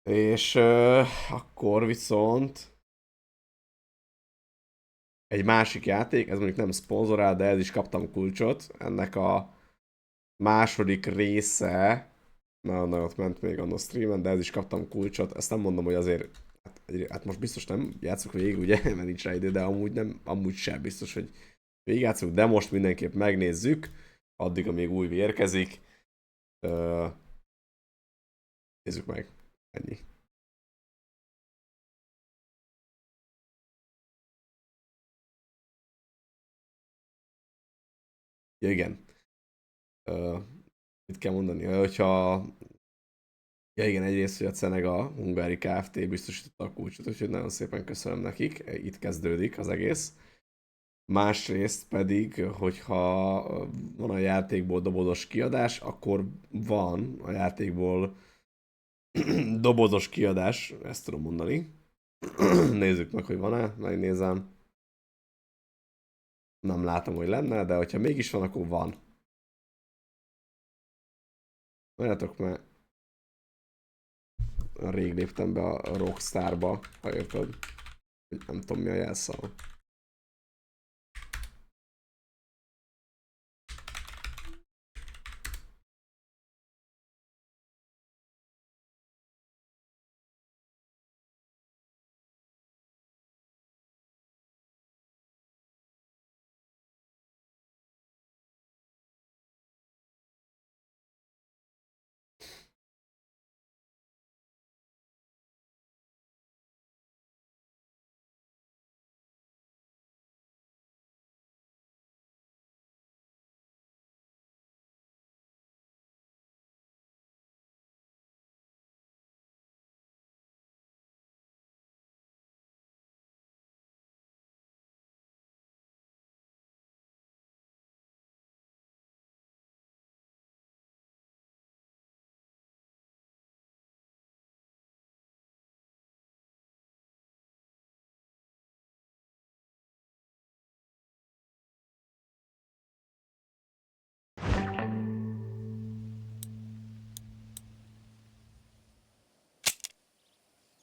És akkor viszont egy másik játék, ez mondjuk nem szponzorál, de ez is kaptam kulcsot. Ennek a második része, nagyon nagyot ment még a streamen, de ez is kaptam kulcsot. Ezt nem mondom, hogy azért, hát most biztos nem játszok végig, ugye, mert nincs rá idő, de amúgy nem, amúgy sem biztos, hogy végigjátszunk, de most mindenképp megnézzük, addig, amíg új érkezik. Ö, Nézzük meg. Ennyi. Ja, igen. Ö, Mit kell mondani? Hogyha ja igen, egyrészt, hogy a Cenega Hungári Kft. Biztosította a kulcsot, úgyhogy nagyon szépen köszönöm nekik. Itt kezdődik az egész. Másrészt pedig, hogyha van a játékból dobozos kiadás, akkor van a játékból dobozos kiadás, ezt tudom mondani. Nézzük meg, hogy van-e, megnézem. Nem látom, hogy lenne, de hogyha mégis van, akkor van. Várjátok, mert rég léptem be a Rockstarba, ha érted, hogy nem tudom mi a jelszava.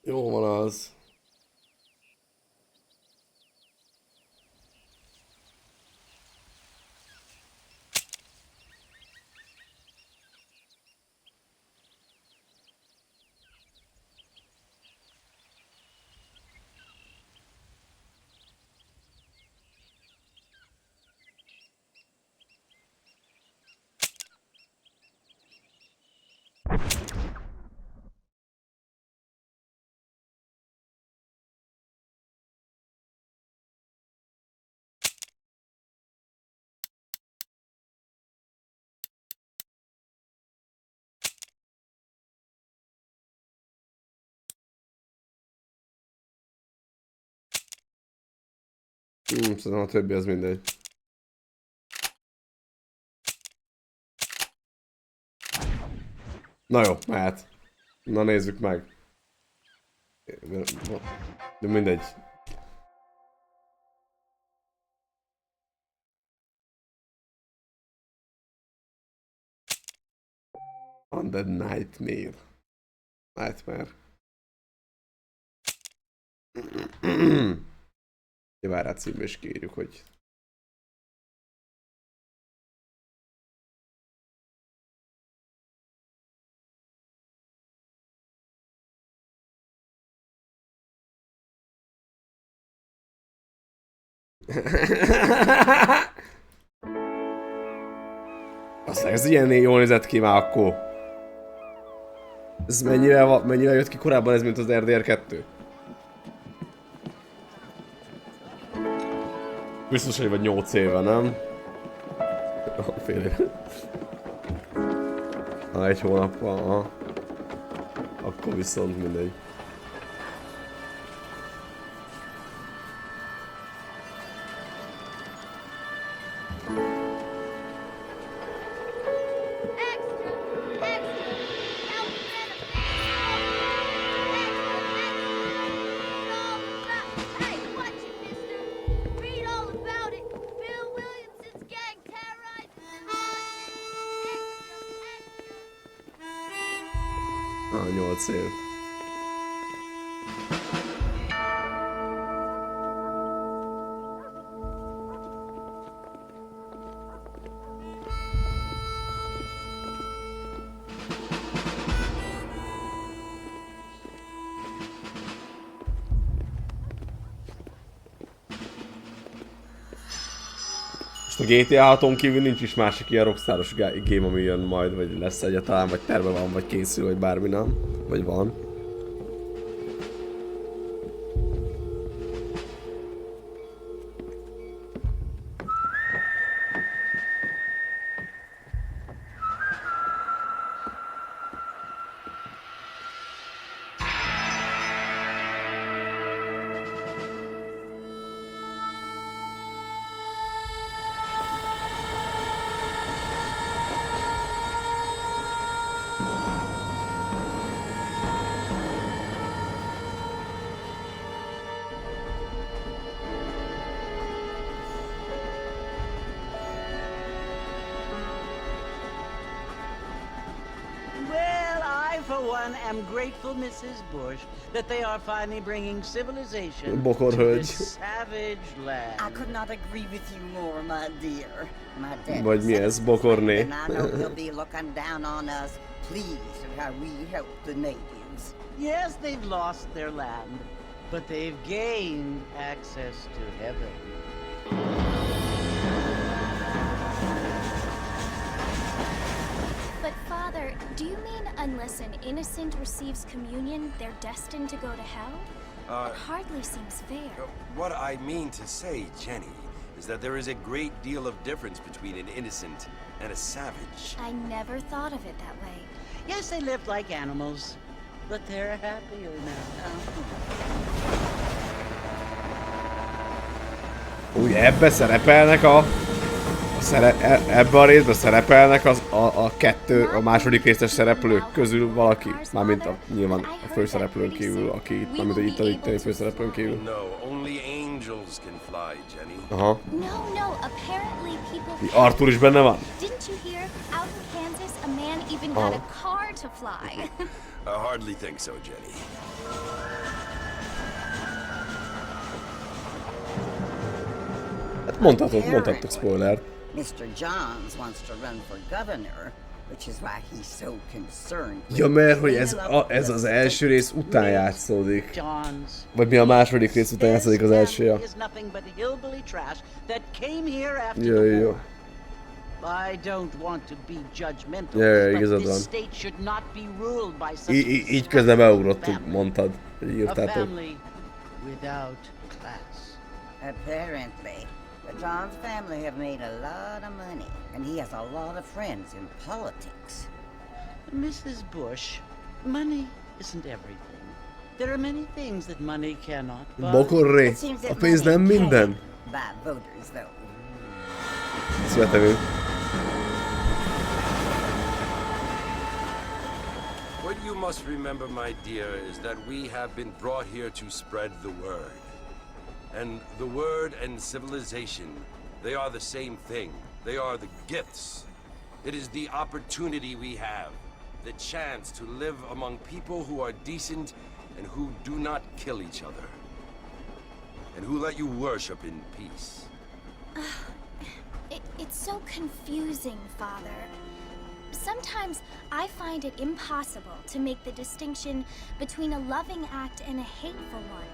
Jó van az. Szerintem a többi az mindegy. Na jó, mehet. Na nézzük meg. De mindegy. Undead Nightmare. Nightmare. Várj, rá címbe is kérjük, hogy... Aztán ez ilyen jól nézett ki már akkor. Ez mennyivel jött ki korábban ez, mint az RDR 2? Biztos, hogy vagy 8 éve, nem? Fél éve. Ha egy hónappal, aha. Akkor viszont mindegy. Ah, 8 év. Most a GTA 6-on kívül nincs is másik ilyen rockstáros game, ami jön majd, vagy lesz egyáltalán, vagy terve van, vagy készül, vagy bármi nem. Vagy van. Well, I, for one, am grateful, Mrs. Bush, that they are finally bringing civilization to Bokorhölgy. this savage land. I could not agree with you more, my dear. My dad Vagy mi said ez, it bokorné? and I know he'll be looking down on us, pleased at how we help the natives. Yes, they've lost their land, but they've gained access to heaven. But Father, do you mean unless an innocent receives communion, they're destined to go to hell? That hardly seems fair. What I mean to say, Jenny, is that there is a great deal of difference between an innocent and a savage. I never thought of it that way. Yes, they lived like animals, but they're happier now. Úgy ebbe szerepelnek ebbe a részben szerepelnek a második részes szereplők közül valaki. Mármint nyilván a főszereplőn kívül, aki mármint itt a itteni főszereplőn kívül. No, only angels can fly, Jenny. Aha. No, apparently people Arthur is benne van? Didn't you hear? Out in Kansas, a man even got a car to fly. I hardly think so, Jenny. Hát mondhattok spoilert. Mr. Johns wants to run for governor, which is why he's so concerned. Ja, mert hogy ez az első rész után játszódik. John's. Vagy mi a második rész után játszódik az első? Family is nothing but hillbilly trash that came here after the Jó. war. I don't want to be judgmental, Ja, but igazad this van. state should not be ruled by such Így közben beugrott, family. mondtad. Így A írtátok. family without class. Apparently. The Johns family have made a lot of money, and he has a lot of friends in politics. Mrs. Bush, money isn't everything. There are many things that money cannot buy. Bokorré, It seems a that pénz money nem minden? can buy voters, though. Születemű. What you must remember, my dear, is that we have been brought here to spread the word. And the word and civilization, they are the same thing. They are the gifts. It is the opportunity we have, the chance to live among people who are decent and who do not kill each other. And who let you worship in peace. It's so confusing, Father. Sometimes I find it impossible to make the distinction between a loving act and a hateful one.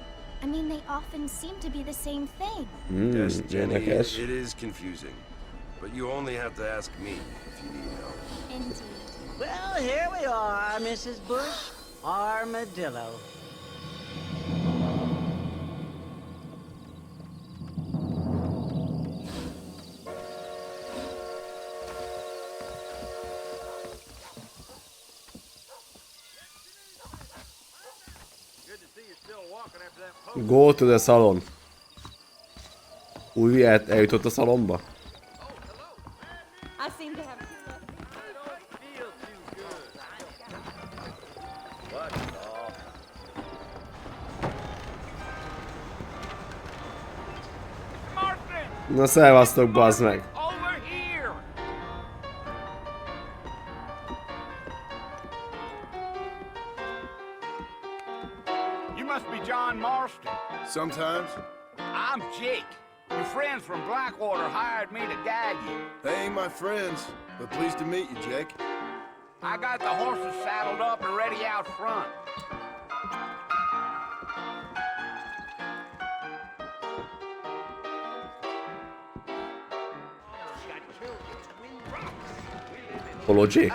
I mean, they often seem to be the same thing. Yes, Jenny, Érdekes. it is confusing. But you only have to ask me if you need help. Indeed. Well, here we are, Mrs. Bush. Armadillo. Go to the salon. Új, eljutott a szalomba? I seem to have two left. Na szevasztok, bazd meg! Over here! You must be John Marston. Sometimes. I'm Jake. Your friends from Blackwater hired me to guide you. They ain't my friends, but pleased to meet you, Jake. I got the horses saddled up and ready out front. Hol a Jake?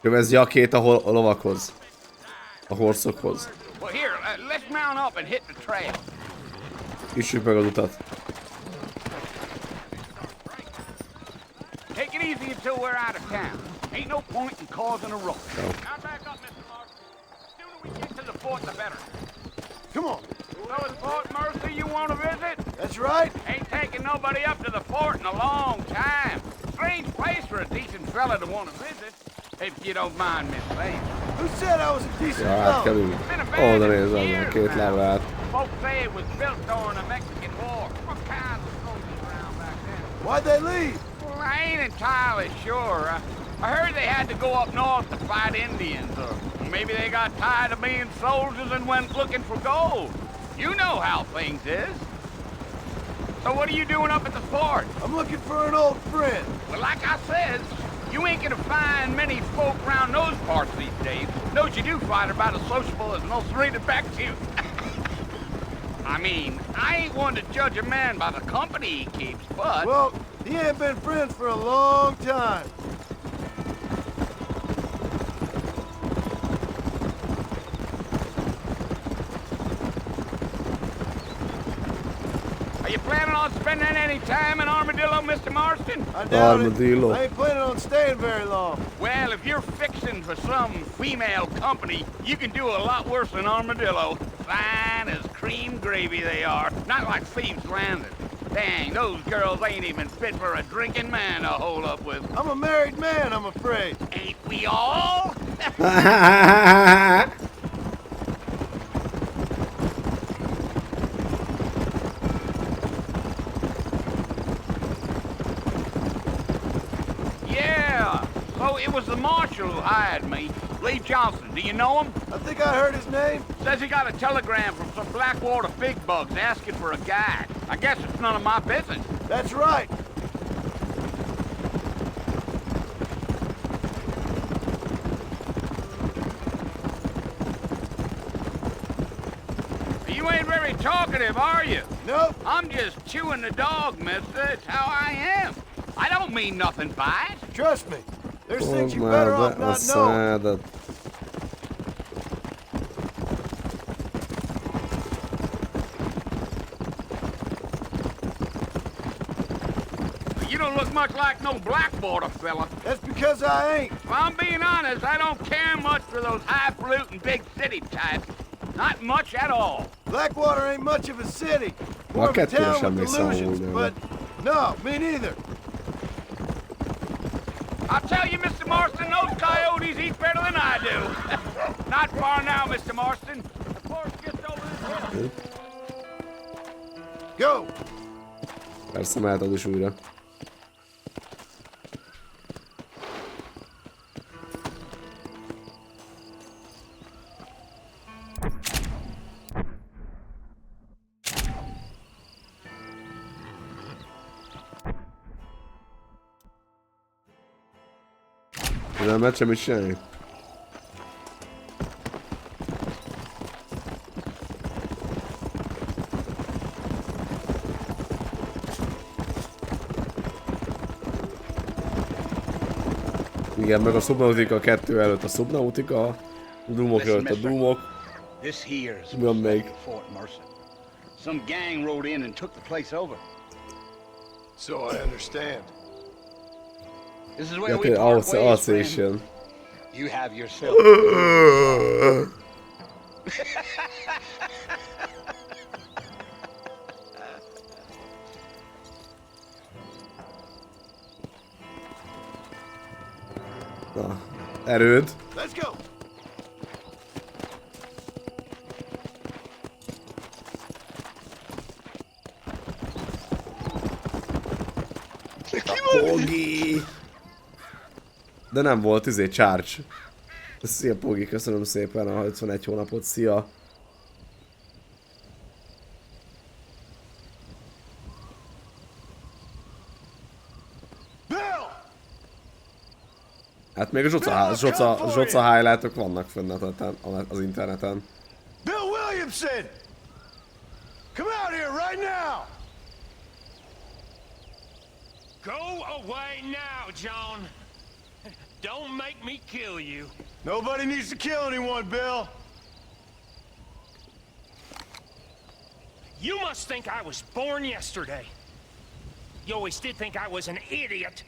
Kövezd Jakét a lovakhoz. A horszokhoz. Well, here, let's mount up and hit the trail. Üssük meg az utat. Take it easy until we're out of town. Ain't no point in causing a rush. No. Now back up, Mr. Marston. The sooner we get to the fort, the better. Come on. So it's Fort Mercy you want to visit? That's right. Ain't taking nobody up to the fort in a long time. Strange place for a decent fella to want to visit. If you don't mind me saying. Who said I was a decent Ja, át kell fellow? ülni. Oda nézem, a két lábát. Folks say it was built during the Mexican War. What kinds of soldiers around back then? Why'd they leave? Well, I ain't entirely sure. I heard they had to go up north to fight Indians, or maybe they got tired of being soldiers and went looking for gold. You know how things is. So what are you doing up at the fort? I'm looking for an old friend. Well, like I said, you ain't gonna find many folk around those parts these days. Those you do find are about as sociable as most reading back to you. I mean, I ain't one to judge a man by the company he keeps, but... Well, he ain't been friends for a long time. Are you planning on spending any time in Armadillo, Mr. Marston? I doubt Armadillo. it. I ain't planning on staying very long. Well, if you're fixing for some female company, you can do a lot worse than Armadillo. Fine as cream gravy they are, not like Thieves' Landing. Dang, those girls ain't even fit for a drinking man to hold up with. I'm a married man, I'm afraid. Ain't we all? Yeah, so it was the marshal who hired me. Lee Johnson, do you know him? I think I heard his name. Says he got a telegram from some Blackwater big bugs asking for a guide. I guess it's none of my business. That's right. You ain't very talkative, are you? Nope. I'm just chewing the dog, mister. It's how I am. I don't mean nothing by it. Trust me. There's things you better off a not knowing. szádat. You don't look much like no Blackwater fella. That's because I ain't. If I'm being honest, I don't care much for those highfalutin big city types. Not much at all. Blackwater ain't much of a city. More of a kettőre town sem with mész illusions, alul, but no, me neither. I'll tell you, Mr. Marston, those coyotes eat better than I do. Not far now, Mr. Marston. The force gets over this hill. Go! Persze mehetod is újra. Nem lehet semmit csinálni. Igen, meg a Subnautica 2 előtt a Subnautica, a Doomok előtt a Doomok. This here's Mi van még? Fort Mercy. Some gang rode in and took the place over. So I understand. This is where Ja, we tényleg, part ways, az friend. is jön. You have yourself. Na, erőd. Let's go! Pogi! De nem volt charge. Szia Pogi, köszönöm szépen a 51 hónapot, szia! Hát még a Zsoca highlightok vannak fönn az interneten. Bill Williamson! Come out here right now! Go away now, John. Don't make me kill you. Nobody needs to kill anyone, Bill. You must think I was born yesterday. You always did think I was an idiot.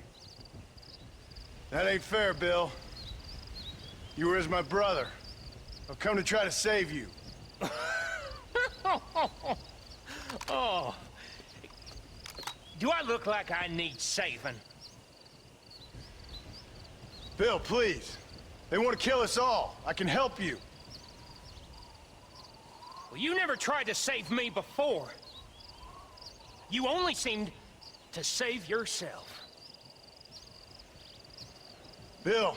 That ain't fair, Bill. You were as my brother. I've come to try to save you. Oh. Do I look like I need saving? Bill, please. They want to kill us all. I can help you. Well, you never tried to save me before. You only seemed to save yourself. Bill,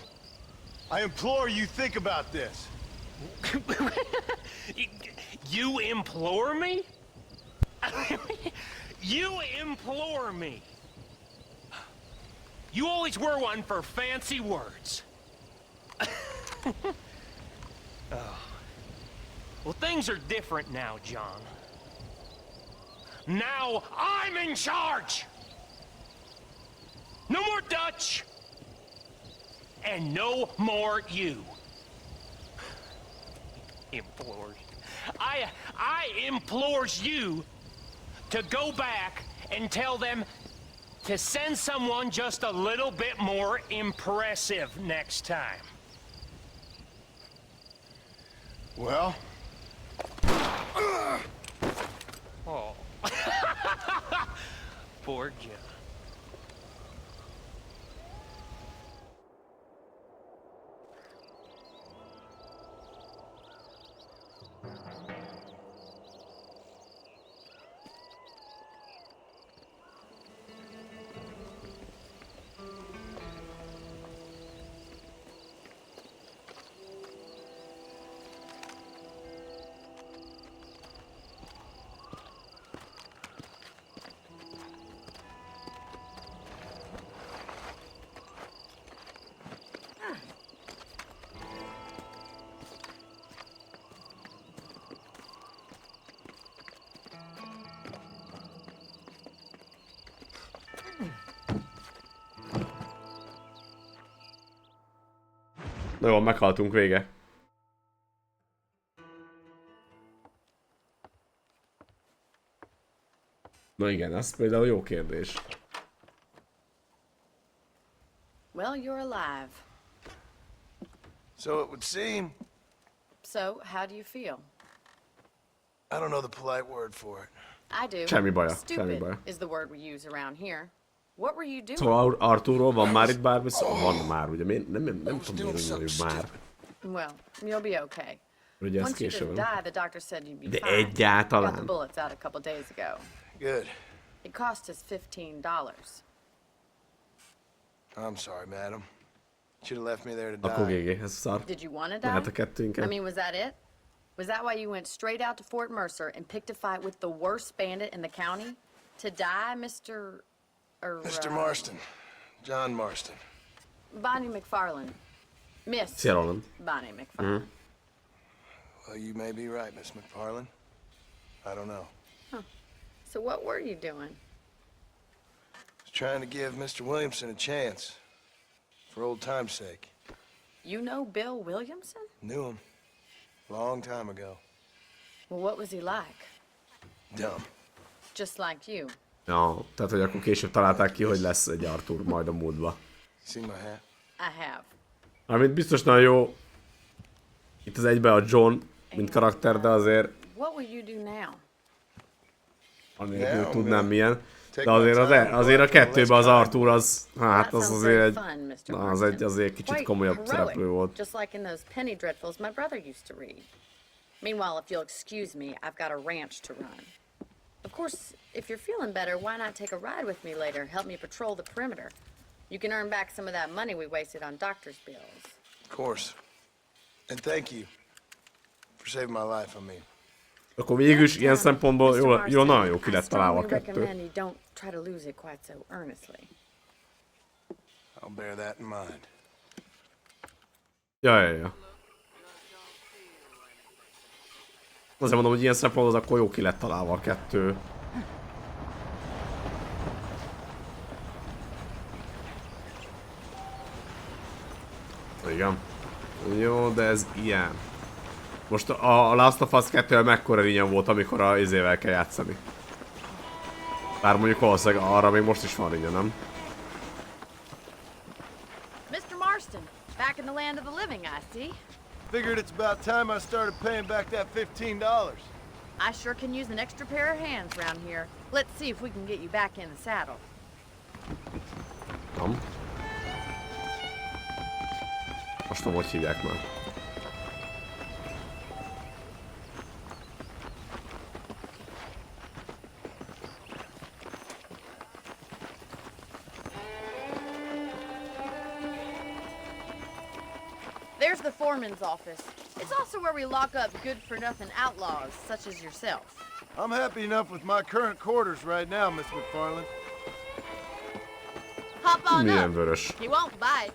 I implore you think about this. You implore me? You implore me. You always were one for fancy words. Oh. Well, things are different now, John. Now I'm in charge! No more Dutch! And no more you. Implores. I implores you to go back and tell them to send someone just a little bit more impressive next time. Well? Oh. Poor John. Na jó, meghaltunk, vége. Na igen, ez például jó kérdés. Well, you're alive. So it would seem. So, how do you feel? I don't know the polite word for it. I do. Semmi baja, Stupid semmi baja. is the word we use around here. What were you doing? Szóval Arturról van már itt bármi szó? Van már, ugye? Nem tudom, hogy mondjuk már. Well, you'll be okay. Ugye ez Once you később. didn't die, the doctor said you'd be De fine. Got the egyáltalán. bullets out a couple days ago. Good. It cost us $15. I'm sorry, madam. Should have left me there to Akkor die. GG, ez szar. Did you want to die? Lehet a kettő I inkább. mean, was that it? Was that why you went straight out to Fort Mercer and picked a fight with the worst bandit in the county? To die, Mr. Mr. Marston. John Marston. Bonnie McFarland. Miss Szia, Roland. Bonnie McFarland. Well, you may be right, Miss McFarland. I don't know. So what were you doing? I was trying to give Mr. Williamson a chance. For old time's sake. You know Bill Williamson? Knew him. Long time ago. Well, what was he like? Dumb. Just like you. Ja, tehát hogy akkor később találták ki, hogy lesz egy Arthur majd a múltba. See my hat? I have. Mármint biztos nagyon jó. Itt az egyben a John, mint karakter, de azért What will you do now? anélkül tudnám milyen. De azért a kettőben az Arthur az, hát az azért azért kicsit komolyabb szereplő volt. Just like in those penny dreadfuls my brother used to read. Meanwhile, if you'll excuse me, I've got a ranch to run. Of course, if you're feeling better, why not take a ride with me later? Help me patrol the perimeter. You can earn back some of that money we wasted on doctor's bills. Of course. And thank you for saving my life, I mean. Akkor végül is ilyen szempontból jó, nagyon jó ki lett találva a I kettő. recommend you don't try to lose it quite so earnestly. I'll bear that in mind. Ja. Azért mondom, hogy ilyen szempontból az akkor jó ki lett találva a kettő. Igen. Jó, de ez ilyen. Most a Last of Us 2-vel mekkora rinyem volt, amikor a izével kell játszani. Bár mondjuk valószínűleg arra még most is van rinyem, nem? Mr. Marston, back in the land of the living, I see. Figured it's about time I started paying back that $15. I sure can use an extra pair of hands around here. Let's see if we can get you back in the saddle. Nem. Most tudom, hogy hívják már. There's the foreman's office. It's also where we lock up good-for-nothing outlaws, such as yourself. I'm happy enough with my current quarters right now, Miss McFarland. Hop on Milyen up. vörös. He won't bite.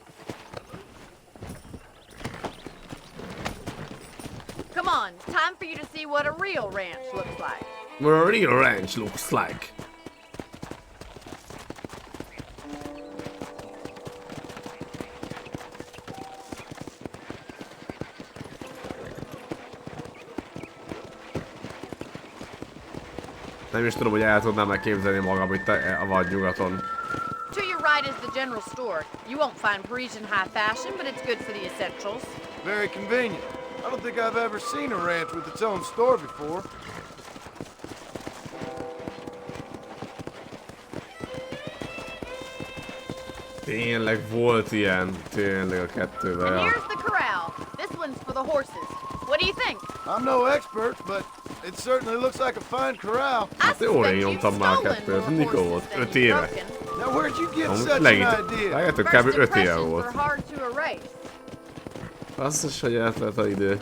Come on, time for you to see what a real ranch looks like. What a real ranch looks like. Nem is tudom, hogy el tudnám megképzelni magam itt a vadnyugaton. To your right is the general store. You won't find Parisian high fashion, but it's good for the essentials. Very convenient. I don't think I've ever seen a ranch with its own store before. Tényleg volt ilyen, tényleg a kettőben. And Ja. here's the corral. This one's for the horses. What do you think? I'm no expert, but it certainly looks like a fine corral. Hát jól én nyomtam már a kettőt. Mikor volt? 5 éve. Now where'd you get Amúgy such an legit. idea? Lehetőbb First kb. 5 éve impressions volt. are hard to erase. Azt is, hogy eltelt az idő.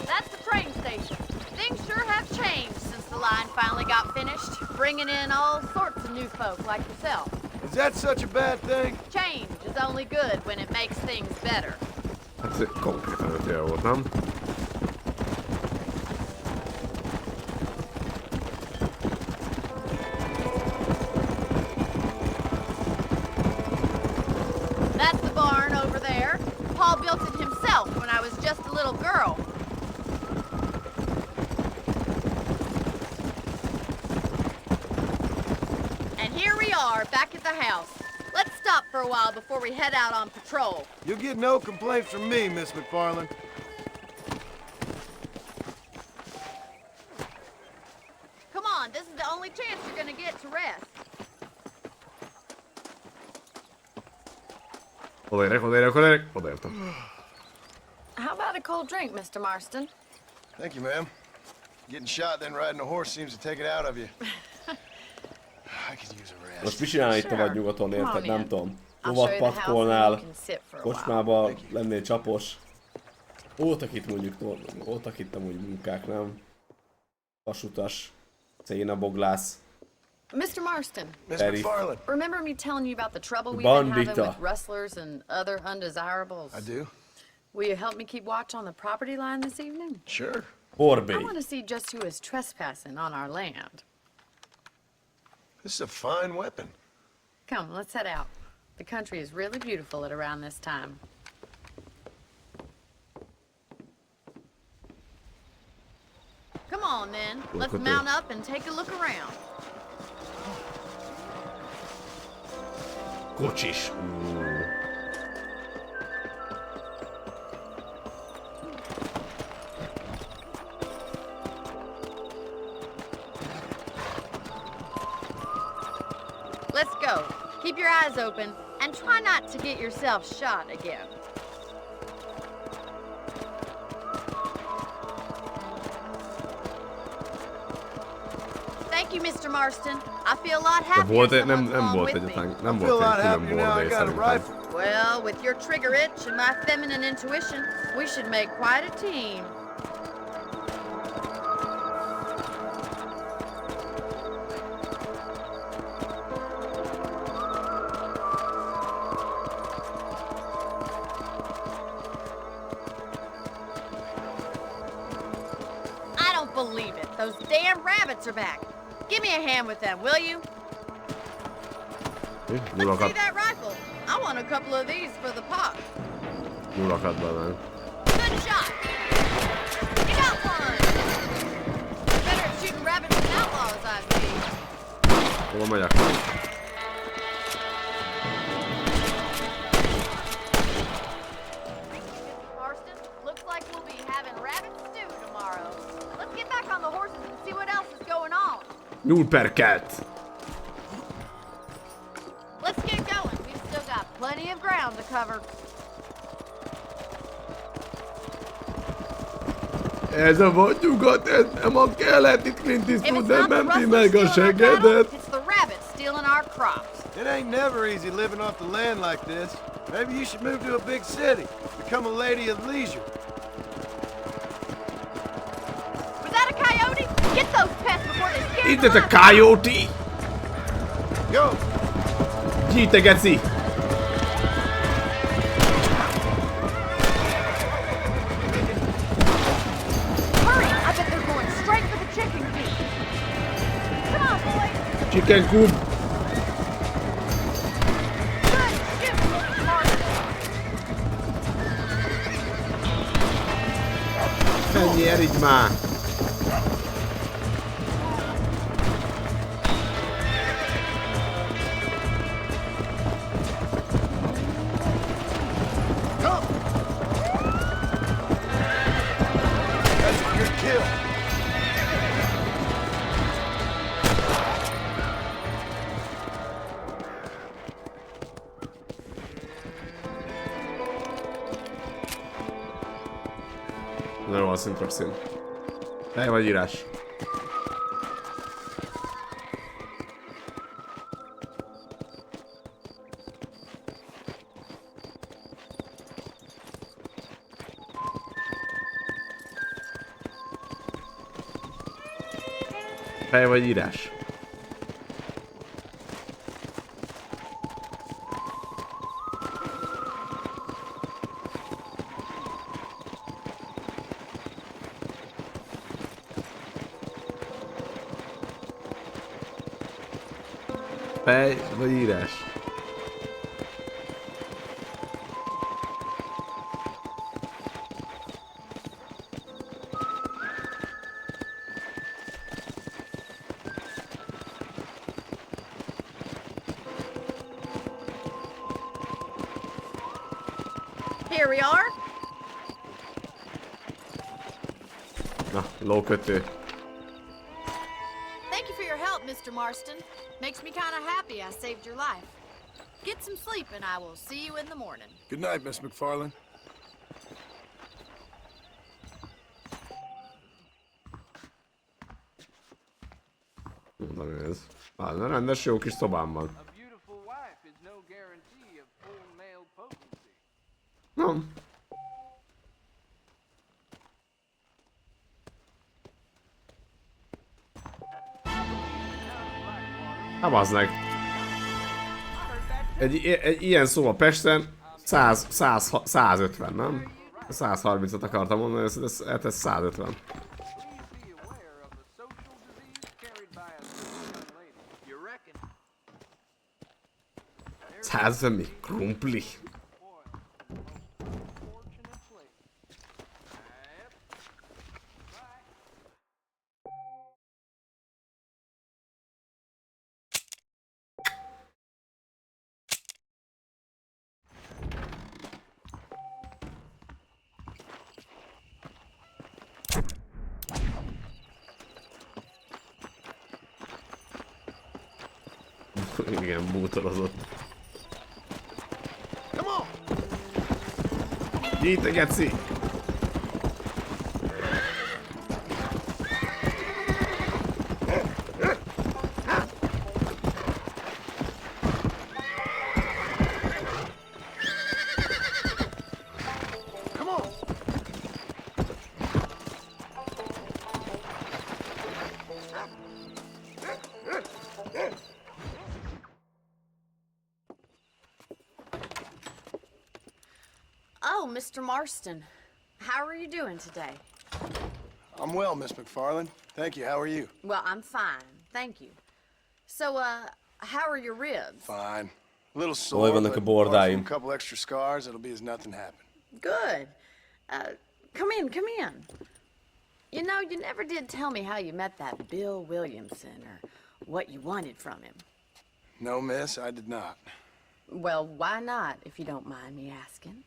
That's the train station. Things sure have changed since the line finally got finished, bringing in all sorts of new folk like yourself. Is that such a bad thing? Change is only good when it makes things better. Hát ez konkrétan 5 éve volt, nem? That's the barn over there. Paul built it himself when I was just a little girl. And here we are, back at the house. Let's stop for a while before we head out on patrol. You'll get no complaints from me, Miss McFarland. Come on, this is the only chance you're gonna get to rest. Odaértem. How about a cold drink, Mr. Marston? Thank you, ma'am. Getting shot then riding a horse seems to take it out of you. I could use a rest. Most mi csinálni itt a Sure. vadnyugaton, érted? Come on Nem in. tudom. I'll Lovat show you the house and patkolnál, you can sit for a while. kocsmába lennél csapos. Voltak itt mondjuk, voltak itt amúgy munkák, nem? Vasutas, cénaboglász. Mr. Marston, Miss Daddy. McFarland. remember me telling you about the trouble we've been having Bandita. with rustlers and other undesirables? I do? Will you help me keep watch on the property line this evening? Sure. Borbély. I want to see just who is trespassing on our land. This is a fine weapon. Come, let's head out. The country is really beautiful at around this time. Come on, then. Let's at mount this. up and take a look around. Kocsis. Let's go. Keep your eyes open and try not to get yourself shot again. Thank Thank you, Mr. Marston. I feel a lot De happier volt egy, someone's nem along volt with me. egyetlen, nem I feel volt a lot egy külön happier now I bordé got a szerintem. rifle. Well, with your trigger itch and my feminine intuition, we should make quite a team. I don't believe it. Those damn rabbits are back. Give me a hand with them, will you? Let's see Nyulakat, that rifle. I want a couple of these for the pot. nyulakat bevenni. Good shot. You got one. You're better at shooting rabbits than outlaws, I see. Hova megyek? Marston, looks like we'll be having rabbit stew tomorrow. Let's get back on the horses and see what else is going on. Nyúlperkelt! Let's get going. We've still got plenty of ground to cover. Ez a vadnyugat, ez nem a kelet, itt Clint If Eastwood it's nem not the menti rustlers meg a stealing our cattle, segedet. it's the rabbits stealing our crops. It ain't never easy living off the land like this. Maybe you should move to a big city. Become a lady of leisure. Was that a coyote? Get those pests before they scare Itt the ez a life out of you. coyote! Go! Gyíjte, geci! Hurry! I bet they're going straight for the chicken coop. Come on, boys. Chicken coop! Good shooting, Marston. Ennyi, erigy már! Come! That's a good kill. Na jó, az introxin. Hely vagy írás? Hely vagy írás? Fej vagy írás? Here we are. Na, lókötő. Thank you for your help, Mr. Marston. Makes me kind of happy I saved your life. Get some sleep and I will see you in the morning. Good night, Miss McFarlane. Mondom ez. Na, rendes jó kis szobám van. A beautiful wife is no guarantee of full male potency. Nem. Hát bazd meg. Egy ilyen szoba Pesten 150, nem? 130-at akartam mondani, ez 150. Please be aware of the social disease carried by a certain young lady. You reckon? 150 mi? Krumpli. Fortunate place. Yep. Igen, bútorozott. Come on! Gyíjte, geci! Oh, Mr. Marston. How are you doing today? I'm well, Miss McFarland. Thank you. How are you? Well, I'm fine. Thank you. So, how are your ribs? Fine. A little sore, vannak a but apart bordáim. from a couple extra scars, it'll be as nothing happened. Good. Come in, come in. You know, you never did tell me how you met that Bill Williamson or what you wanted from him. No, miss, I did not. Well, why not, if you don't mind me asking?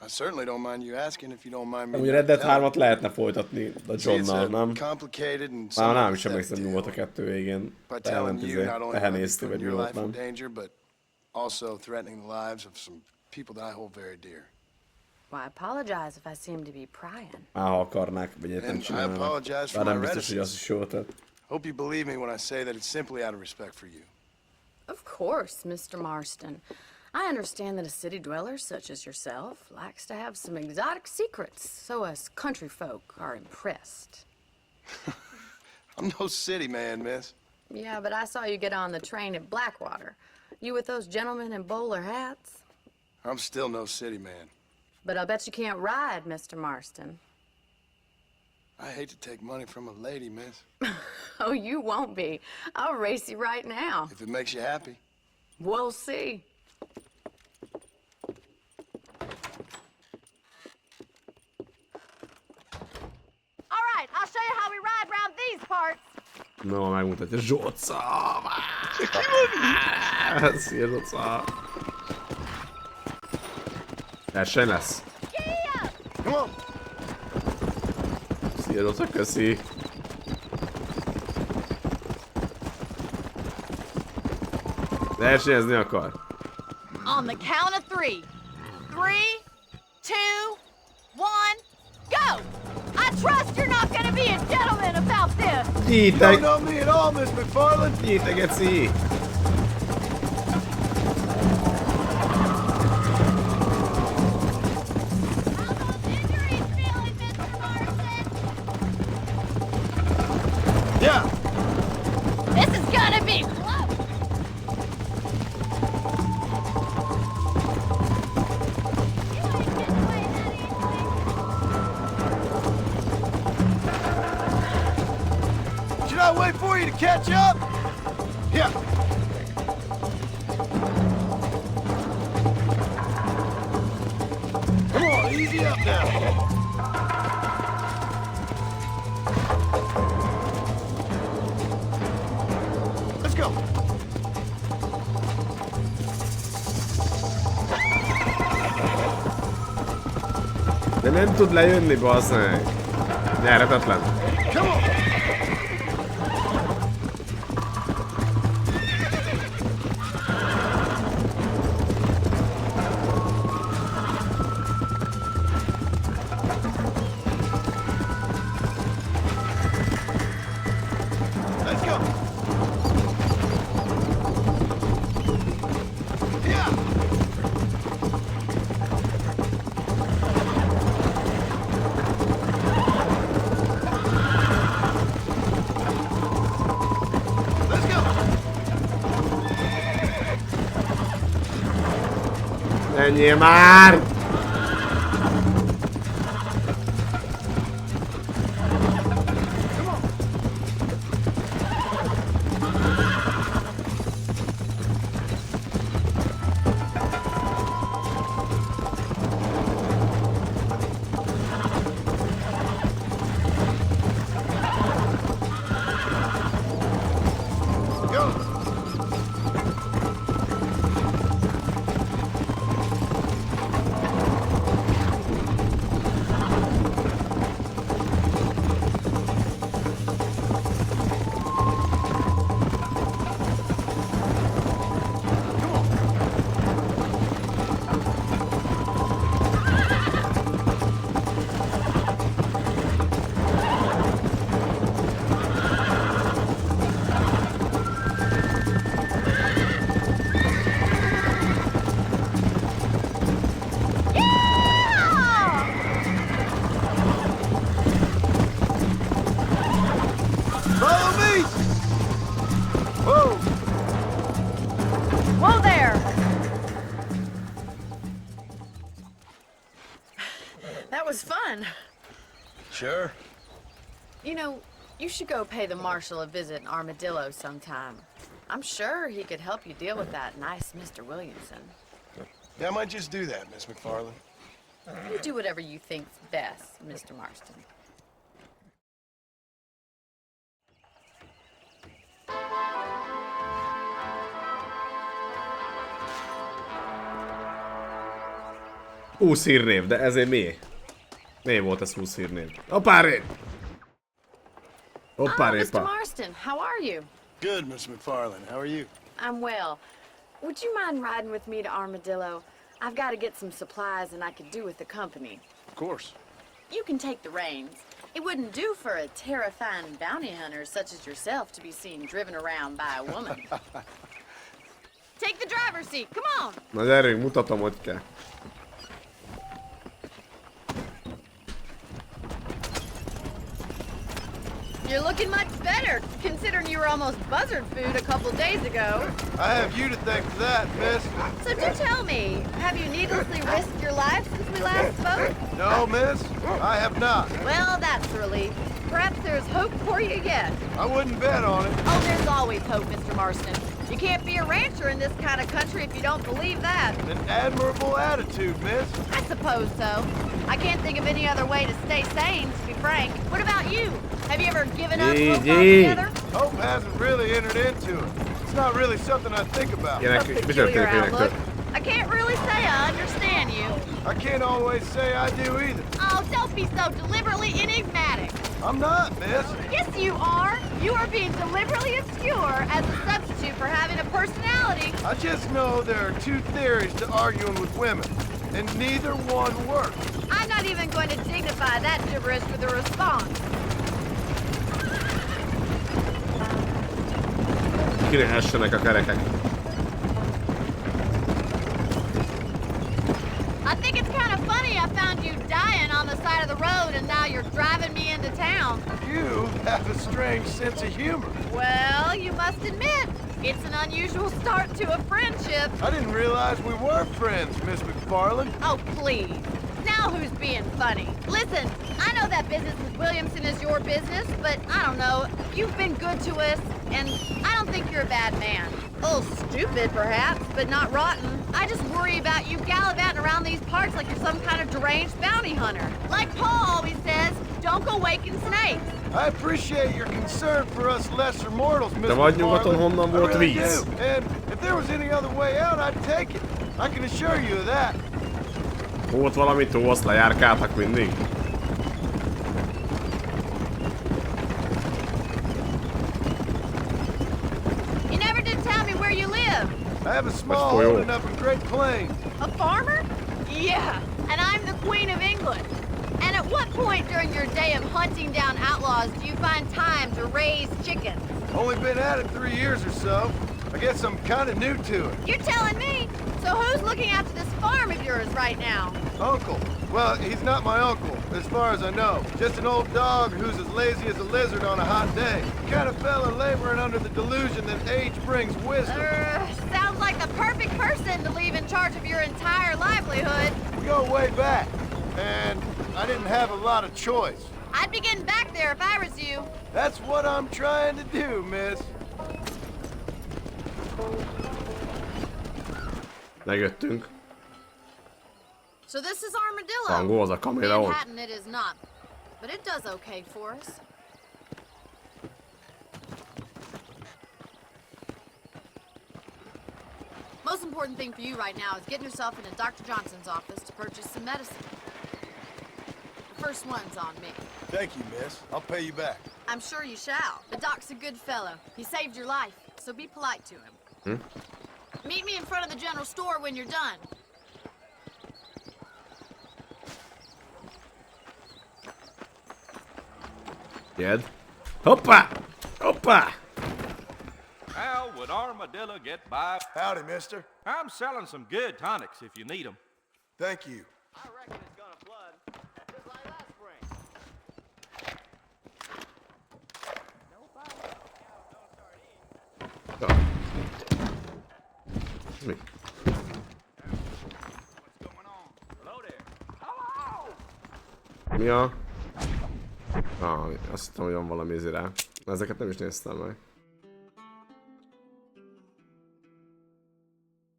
I certainly don't mind you asking if you don't mind me. Amúgy Red Dead 3-at lehetne folytatni a Johnnal, nem? Complicated and Már nem is emlékszem, mi volt a 2 végén. by Te nem telling you not only am I néztél, vagy putting mi your volt, life in nem? danger, but also threatening the lives of some people that I hold very dear. Well, I apologize if I seem to be prying. Már ha akarnák, vagy egyet nem And I csinálnak. apologize for Bár my nem biztos, hogy az reticence. is jó tett. Hope you believe me when I say that it's simply out of respect for you. Of course, Mr. Marston. I understand that a city dweller such as yourself likes to have some exotic secrets, so us country folk are impressed. I'm no city man, miss. Yeah, but I saw you get on the train at Blackwater. You with those gentlemen in bowler hats? I'm still no city man. But I bet you can't ride, Mr. Marston. I hate to take money from a lady, miss. Oh, you won't be. I'll race you right now. If it makes you happy. We'll see. All right, I'll show you how we ride around these parts. No, megmutatja. Zsóca! Szia, Zsóca! Verseny lesz. Come on. Szia, Zsóca, köszi. Versenyezni akar. On the count of 3. 3, 2, 1, go! I trust you're not gonna be a gentleman about this. You don't know me at all, Miss McFarland. Nyite, geci! Yeah. This is gonna be close. Should I wait for you to catch up? Yeah. Come on, easy up now. Let's go. De nem tud lejönni, bazzeg. Nyerhetetlen. Come on. Let's go. Yeah. Let's go. Menjél már! Go. was fun. Sure. You know, you should go pay the Marshal a visit in Armadillo sometime. I'm sure he could help you deal with that nice Mr. Williamson. Yeah, I might just do that, Miss McFarland. You do whatever you think's best, Mr. Marston. Hírnév, de ezért mi? Mi volt ez 20 hírnév? Hoppáré! Hoppáré, Mr. Marston, how are you? Good, Miss McFarland. How are you? I'm well. Would you mind riding with me to Armadillo? I've got to get some supplies and I could do with the company. Of course. You can take the reins. It wouldn't do for a terrifying bounty hunter such as yourself to be seen driven around by a woman. Take the driver's seat, come on! Na gyerünk, mutatom, hogy kell. You're looking much better, considering you were almost buzzard food a couple days ago. I have you to thank for that, miss. So do tell me, have you needlessly risked your life since we last spoke? No, miss, I have not. Well, that's a relief. Perhaps there's hope for you yet. I wouldn't bet on it. Oh, there's always hope, Mr. Marston. You can't be a rancher in this kind of country if you don't believe that. An admirable attitude, miss. I suppose so. I can't think of any other way to stay sane, to be frank. What about you? Have you ever given up hope altogether? Hope hasn't really entered into it. It's not really something I think about. A peculiar outlook. I can't really say I understand you. I can't always say I do either. Oh, don't be so deliberately enigmatic. I'm not, miss. Yes, you are. You are being deliberately obscure as a substitute for having a personality. I just know there are two theories to arguing with women, and neither one works. I'm not even going to dignify that gibberish with a response. Kirehessenek a kerekek. I think it's kind of funny I found you dying on the side of the road and now you're driving me into town. You have a strange sense of humor. Well, you must admit, it's an unusual start to a friendship. I didn't realize we were friends, Miss McFarland. Oh, please. Now who's being funny? Listen, I know that business with Williamson is your business, but I don't know. You've been good to us, and I don't think you're a bad man. A little stupid, perhaps, but not rotten. I just worry about you gallivanting around these parts like you're some kind of deranged bounty hunter. Like Paul always says, don't go waking snakes. I appreciate your concern for us lesser mortals, Miss Te vagy nyugaton, honnan McFarland. volt I really víz? do. And if there was any other way out, I'd take it. I can assure you of that. Volt valami tó, azt lejárkáltak mindig. You never did tell me where you live. I have a small holding up in Great Plains. A farmer? Yeah, and I'm the Queen of England. And at what point during your day of hunting down outlaws do you find time to raise chickens? Only been at it 3 years or so. I guess I'm kind of new to it. You're telling me? So who's looking after this farm of yours right now? Uncle. Well, he's not my uncle, as far as I know. Just an old dog who's as lazy as a lizard on a hot day. Kind of fella laboring under the delusion that age brings wisdom. Sounds like the perfect person to leave in charge of your entire livelihood. We go way back, and I didn't have a lot of choice. I'd be getting back there if I was you. That's what I'm trying to do, miss. Megjöttünk. So this is Armadillo. Hangol az a kamera ott. Manhattan it is not, but it does okay for us. Most important thing for you right now is getting yourself into Dr. Johnson's office to purchase some medicine. The first one's on me. Thank you, miss. I'll pay you back. I'm sure you shall. The doc's a good fellow. He saved your life, so be polite to him. Meet me in front of the general store when you're done. Jed. Hoppá! Hoppá! How would Armadillo get by? Howdy, mister. I'm selling some good tonics if you need them. Thank you. I reckon it's gonna flood, just like last spring. Ez mi? Hello there. Hello! Mi a... azt hittem, hogy van valami rá. Ezeket nem is néztem meg.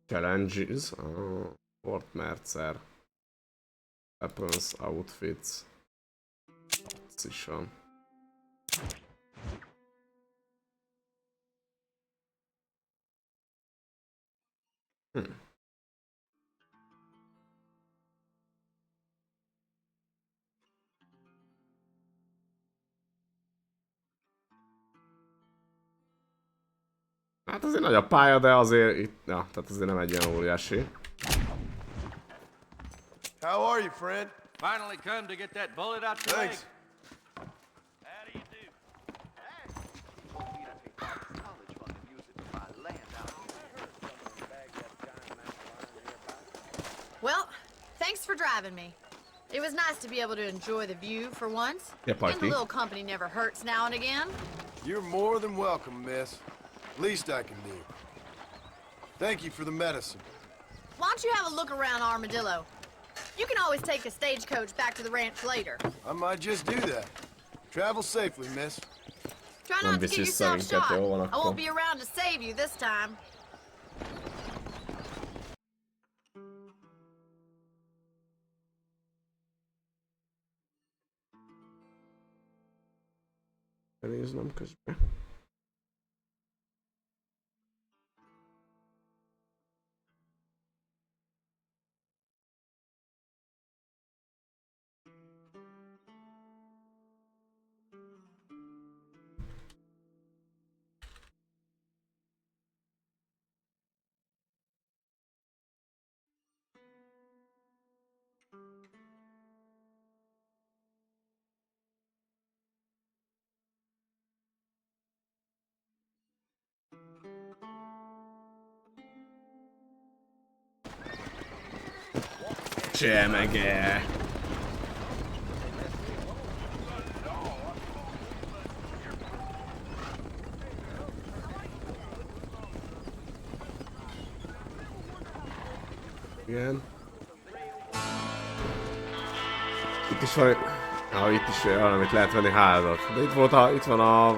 Challenges. Fort Mercer. Weapons, outfits. Ott is van. Hát azért nagy a pálya, de azért itt, ja, tehát azért nem egy ilyen óriási. How are you, friend? Finally come to get that bullet out your leg. Thanks. How do you do? Well, thanks for driving me. It was nice to be able to enjoy the view for once. Yeah, and a party. little company never hurts now and again. You're more than welcome, miss. Least I can do. Thank you for the medicine. Why don't you have a look around Armadillo? You can always take a stagecoach back to the ranch later. I might just do that. Travel safely, miss. Try not to get yourself shot. jó van I akkor. won't be around to save you this time. Néznem közben. Csemege! Igen. Itt is van... itt is valamit lehet venni házat. De itt van a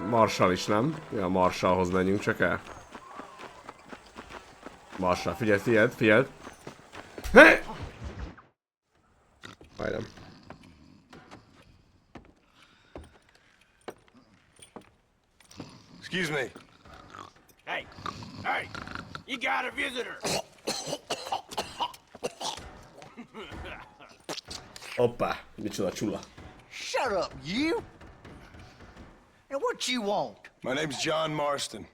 Marshall is, nem? Ja, a Marshallhoz menjünk csak el. Marshall, figyeld! Hey! Majdnem. Excuse me. Hey, you got a visitor. Hoppá, micsoda csula. Shut up, you! And what you want? My name's John Marston.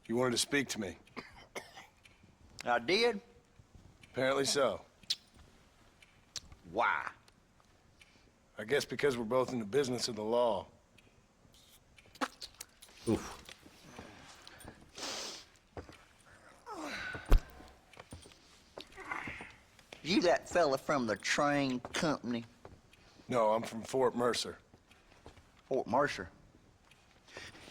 You wanted to speak to me. I did? Apparently so. Why? I guess because we're both in the business of the law. Oof. You that fella from the train company? No, I'm from Fort Mercer. Fort Mercer?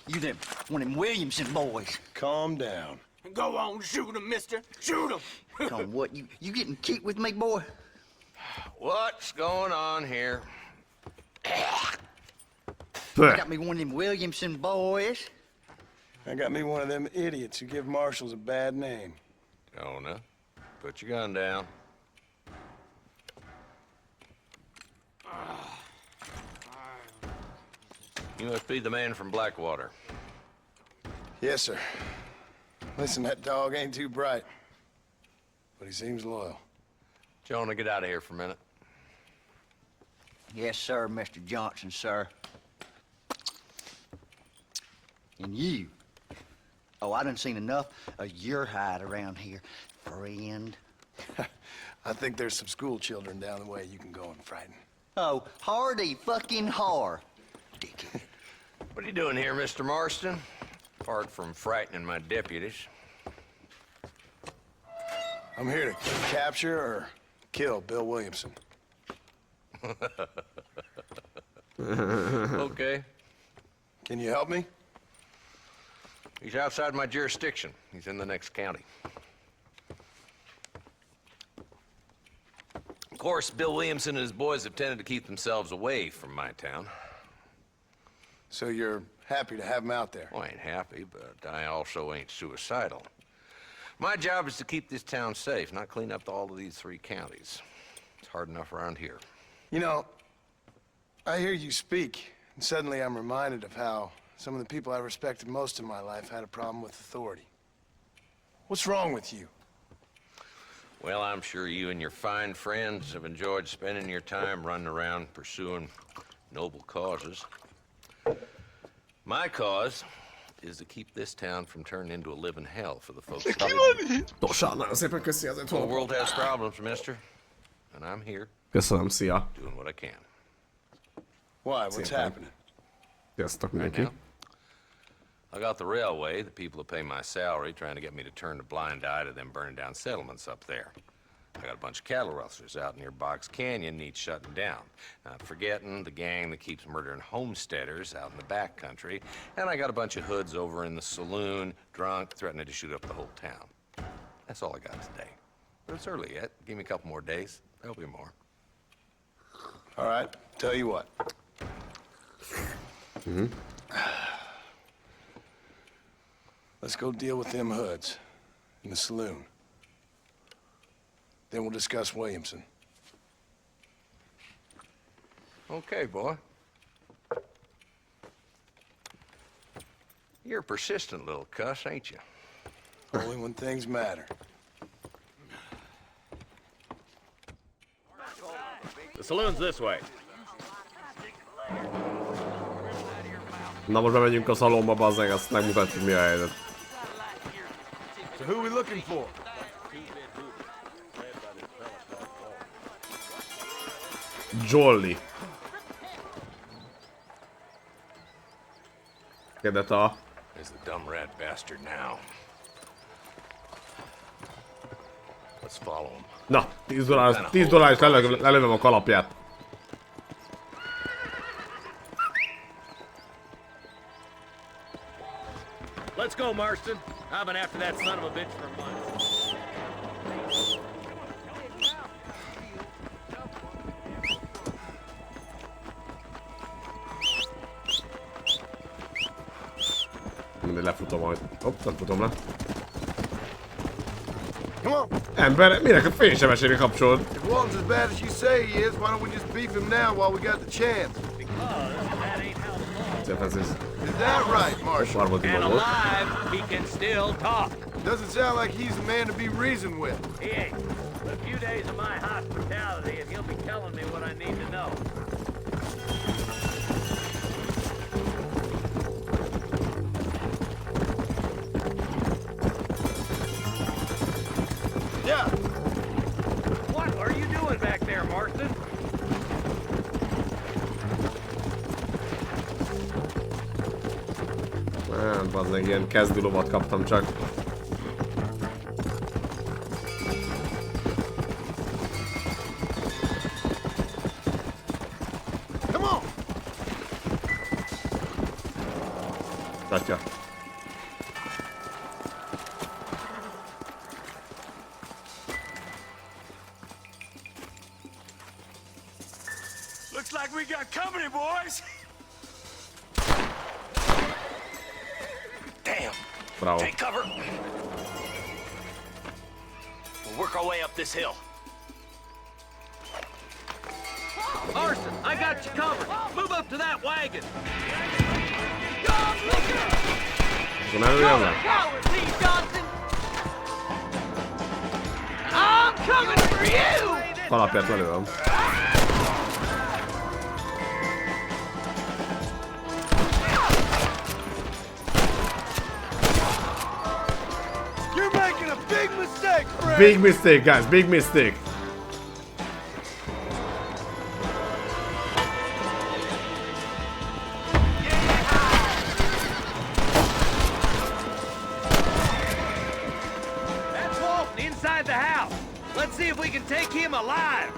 You them one of them Williamson boys? Calm down. Go on, shoot him, mister. Shoot him. On what? You getting cute with me, boy? What's going on here? Got me one of them Williamson boys. I got me one of them idiots who give marshals a bad name. Jonah, put your gun down. You must be the man from Blackwater. Yes, sir. Listen, that dog ain't too bright, but he seems loyal. Jonah, get out of here for a minute. Yes, sir, Mr. Johnson, sir. And you. Oh, I done seen enough of your hide around here, friend. I think there's some school children down the way you can go and frighten. Oh, hardy fucking har. Dickhead. What are you doing here, Mr. Marston? Apart from frightening my deputies. I'm here to capture or kill Bill Williamson. Okay. Can you help me? He's outside my jurisdiction. He's in the next county. course, Bill Williamson and his boys have tended to keep themselves away from my town. So you're happy to have him out there? Well, I ain't happy, but I also ain't suicidal. My job is to keep this town safe, not clean up all of these 3 counties. It's hard enough around here. You know, I hear you speak, and suddenly I'm reminded of how some of the people I respected most in my life had a problem with authority. What's wrong with you? Well, I'm sure you and your fine friends have enjoyed spending your time running around pursuing noble causes. My cause is to keep this town from turning into a living hell for the folks. The world has problems, mister, and I'm here. Köszönöm, szia. Doing what I can. Why? What's happening? Sziasztok mindenki. I got the railway, the people that pay my salary, trying to get me to turn a blind eye to them burning down settlements up there. I got a bunch of cattle rustlers out near Box Canyon needs shutting down. Not forgetting the gang that keeps murdering homesteaders out in the back country. And I got a bunch of hoods over in the saloon, drunk, threatening to shoot up the whole town. That's all I got today. But it's early yet. Give me a couple more days. There'll be more. All right, tell you what. Let's go deal with them hoods in the saloon. Then we'll discuss Williamson. Okay, boy. You're a persistent little cuss, ain't you? Only when things matter. The saloon's this way. Na most bemegyünk a szalomba, bazzeg, azt megmutatjuk, mi a helyzet. So who are we looking for? Jolly. Kedeta. There's the dumb rat bastard now. Let's follow him. Na, $10 és lelövöm a kalapját. Let's go, Marston. I've been after that son of a bitch for months. Mindegy, lefutom majd. Hopp, nem futom le. Come on. Ember, minek a fénysebességre kapcsolod? If Walton's as bad as you say he is, why don't we just beef him now while we got the chance? Is that right, Marshal? And alive, he can still talk. Doesn't sound like he's a man to be reasoned with. He ain't. But a few days of my hospitality, and he'll be telling me what I need to know. Yeah. What are you doing back there, Marston? Bazdmeg ilyen kezdőlovat kaptam csak. Come on. Tatya. Looks like we got company, boys. Damn. Bravo. Take cover. We'll work our way up this hill. Marston, I got you covered. Move up to that wagon. Van előjönne? I'm coming for you. Kalapját lelőm. You're making a big mistake, Fred. Big mistake, guys, big mistake. That's Walton inside the house. Let's see if we can take him alive.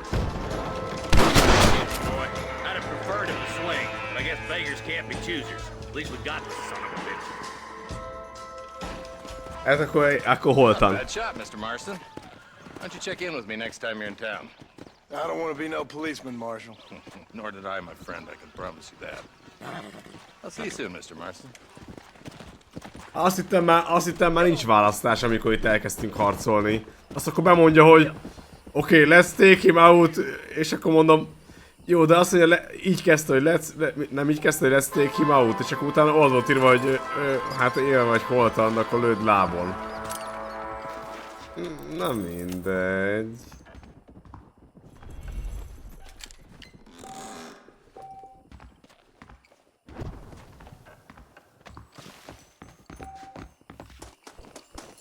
Boy, I'd have preferred him to swing, but I guess beggars can't be choosers. At least we got this son of a bitch. Ez akkor holtan. Bad shot, Mr. Marston. Why don't you check in with me next time you're in town? I don't want to be no policeman, Marshal. Nor did I, my friend. I can promise you that. I'll see you soon, Mr. Marston. Azt hittem már nincs választás, amikor itt elkezdtünk harcolni. Azt akkor bemondja, hogy oké, let's take him out, és akkor mondom, jó, de azt mondja, így kezdte, hogy nem így kezdte, hogy let's take him out, és akkor utána az volt írva, hogy hát él vagy holtan, akkor lőd lábon. Na mindegy.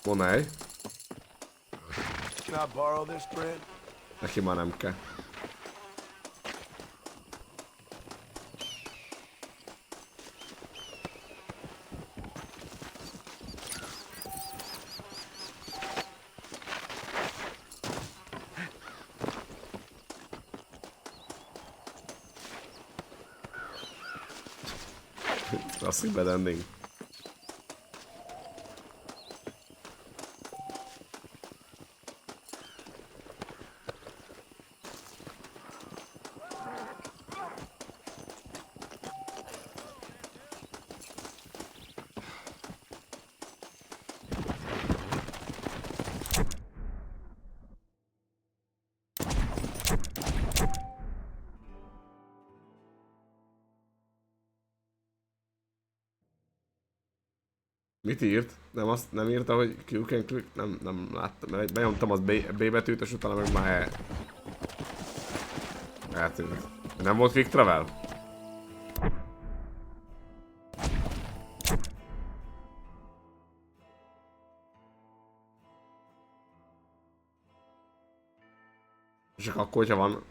Monaj. Can I borrow this bread? Neki már nem kell. Klasszik bedending. Mit írt? Nem írta, hogy Q can click? Nem láttam, mert benyomtam az B betűt, és utána meg már eltűnt. Nem volt quick travel? És akkor, hogyha van...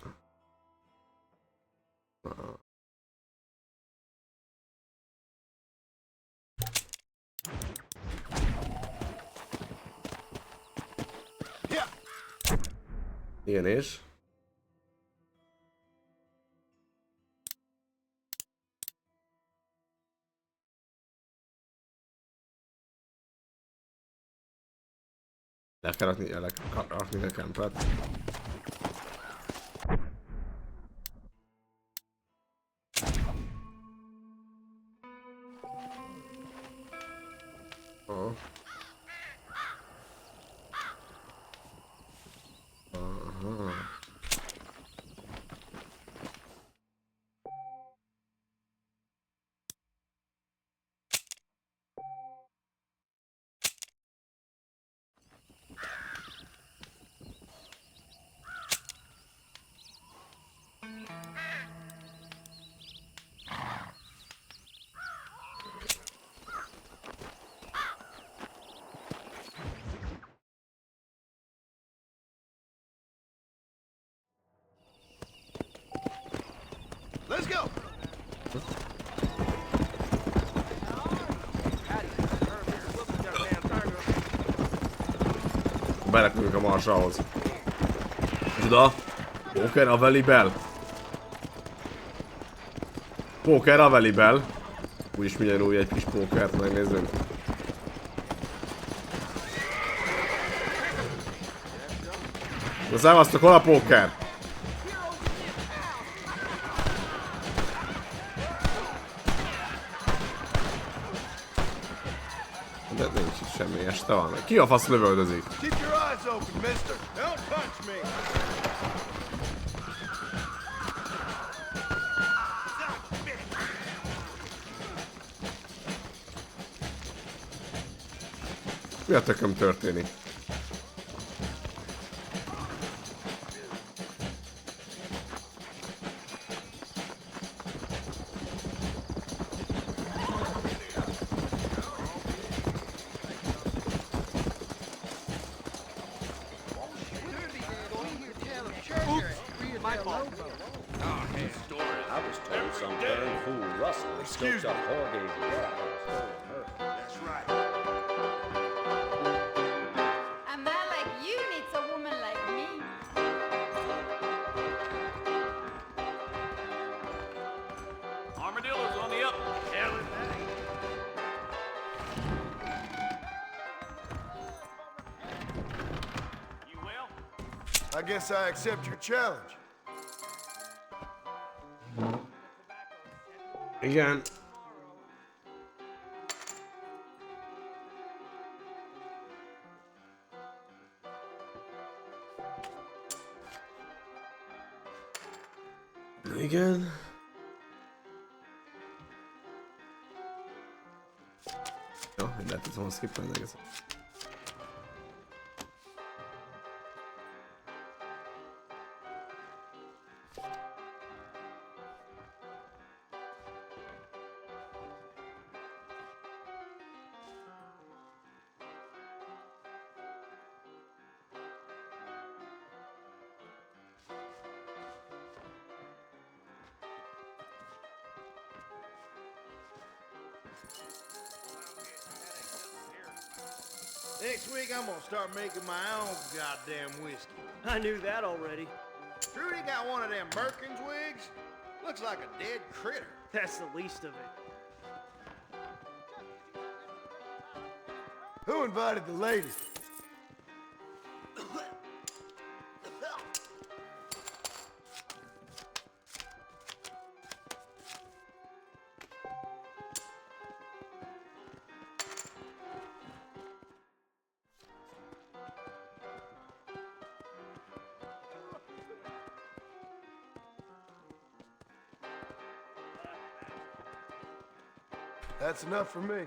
Igen, és? Le kell rakni a kempet. Oh. Let's go! Belekülünk a Marsalhoz. Oda! Poker available! Poker available! Úgyis mindjárt új egy kis pókert megnézzünk. Na szevasztok, hol a póker? De nincs itt semmi, este van. Ki a fasz lövöldözik? Keep your eyes open, mister. Don't touch me. Mi a tököm történik? Excuse me. That's right. A man like you needs a woman like me. Armadillo's on the up. I guess I accept your challenge. Igen. Igen. Jó, mindent tudom skippelni az egészet. Next week, I'm gonna start making my own goddamn whiskey. I knew that already. Trudy got one of them Merkins wigs. Looks like a dead critter. That's the least of it. Who invited the ladies? That's enough for me.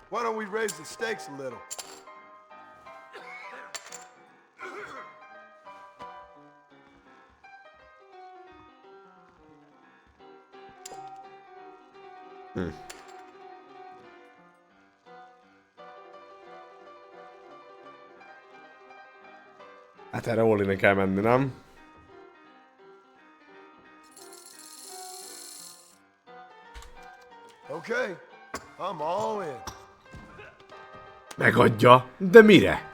Why don't we raise the stakes a little? Hát erre all-in kell menni, nem? Okay, I'm all in. Megadja, de mire?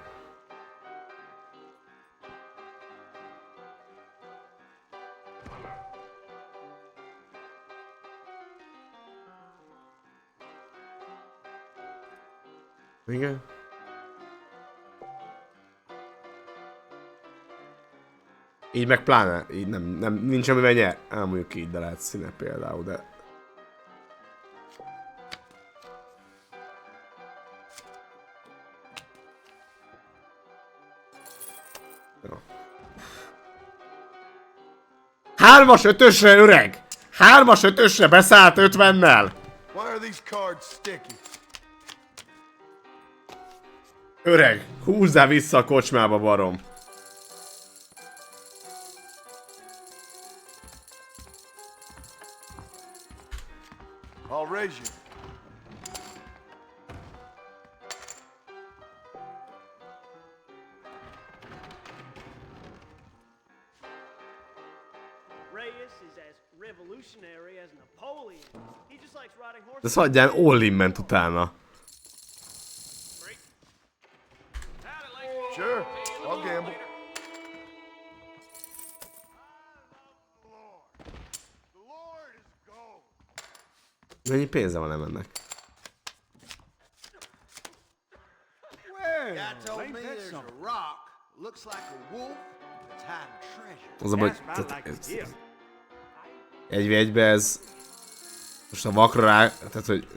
Igen. Így meg pláne, így nem nincs amivel nyer. Mondjuk így, de lehet színe például, de... Jó. 3-as 5-ösre, öreg! 3-as 5-ösre beszállt 50-nel! Why are these cards sticky? Öreg, húzzál vissza a kocsmába, barom. I'll raise you. Reyes is as revolutionary as Napoleon. He just likes riding horses. De szaladjál, all-in ment utána. Sure, I'll gamble. Mennyi pénze van ennek? Guy told me there's a rock, looks like a wolf, that's hiding treasure. Az a baj, egy egybe ez... Most a vakra rá... Tehát, hogy...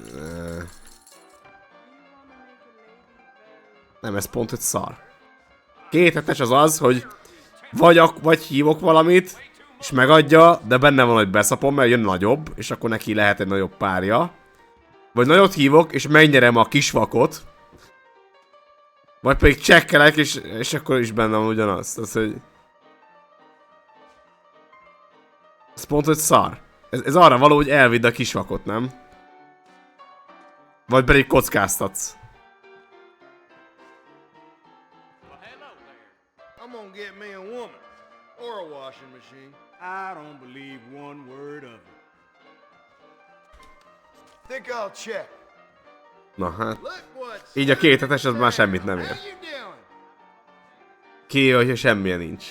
Nem, ez pont egy szar. 2 hetes az az, hogy vagy hívok valamit, és megadja, de benne van, hogy beszapom, mert jön nagyobb, és akkor neki lehet egy nagyobb párja. Vagy nagyot hívok, és megnyerem a kisvakot. Vagy pedig csekkelek, és akkor is benne van ugyanaz. Tehát, hogy... Ez pont, hogy szar. Ez arra való, hogy elvidd a kisvakot, nem? Vagy pedig kockáztatsz. I'm gonna get me a woman. Or a washing machine. I don't believe one word of it. Think I'll check. Na hát. Így a 2 hetes az már semmit nem ér. Ki, hogyha semmilyen nincs.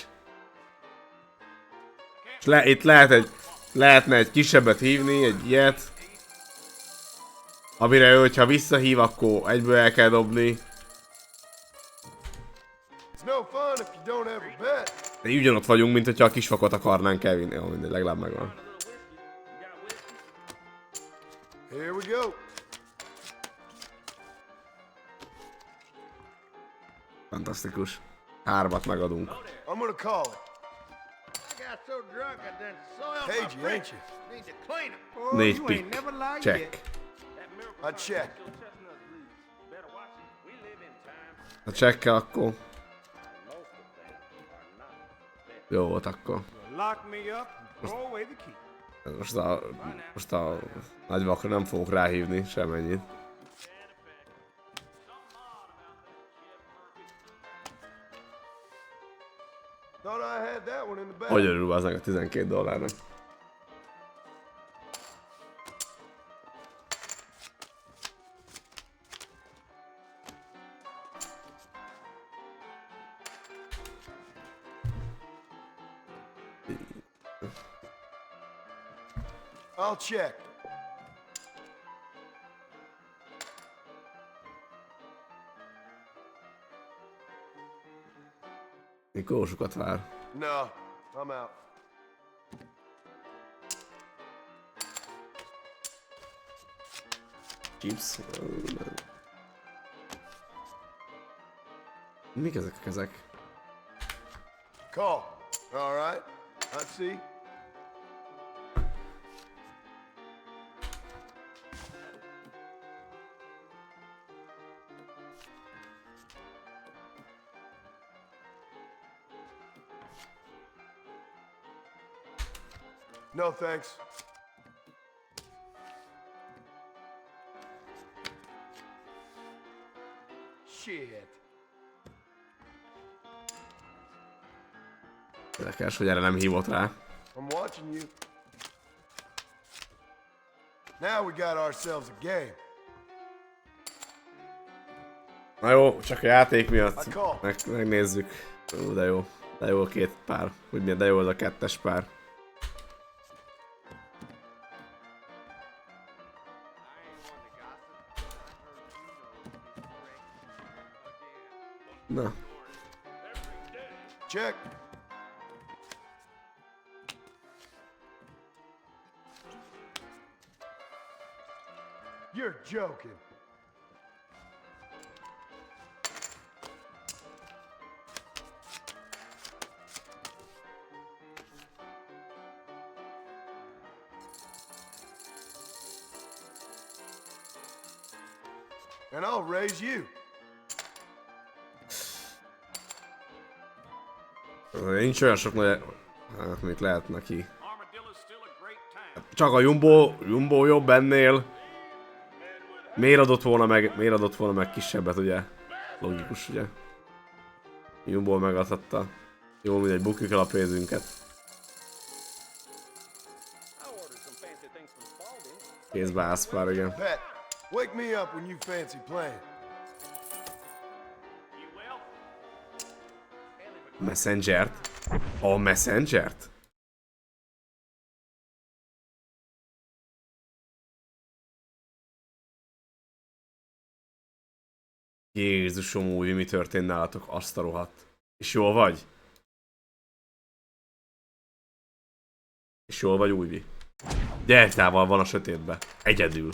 És itt lehetne egy kisebbet hívni, egy ilyet. Amire ő, hogyha visszahív, akkor egyből el kell dobni. De így ugyanott vagyunk, mint hogyha a kisfakot akarnánk elvinni. Jó, mindegy, legalább megvan. Here we go. Fantasztikus. 3-at megadunk. I'm gonna call it. Cagey, ain't you? 4 pick. Check. I check. Ha checkkel, akkor... Jó volt akkor. Most a nagyvakra nem fogok ráhívni semennyit. Hogy örül az meg a $12-nak? I'll check. Mikor sokat vár. No, I'm out. Chips. Mik ezek a kezek? Call. All right. I see. No thanks. Shit. Érdekes, hogy erre nem hívott rá. I'm watching you. Now we got ourselves a game. Na jó, csak a játék miatt megnézzük. Ó, de jó. De jó a 2 pár. Úgy milyen, de jó az a 2-es pár. Na. Check. You're joking. And I'll raise you. Nincs olyan sok nagy... Hát, mit lehet neki. Csak a Jumbo jobb ennél. Miért adott volna meg kisebbet, ugye? Logikus, ugye? Jumbo megadhatta. Jó, mindegy, bukjuk el a pénzünket. Kézbe Ászpár, igen. Wake me up when you fancy playing. Messengert? A Messengert? Jézusom, új, mi történt nálatok? Azt a rohadt. És jól vagy? És jól vagy, Újvi? Deltával van a sötétbe. Egyedül.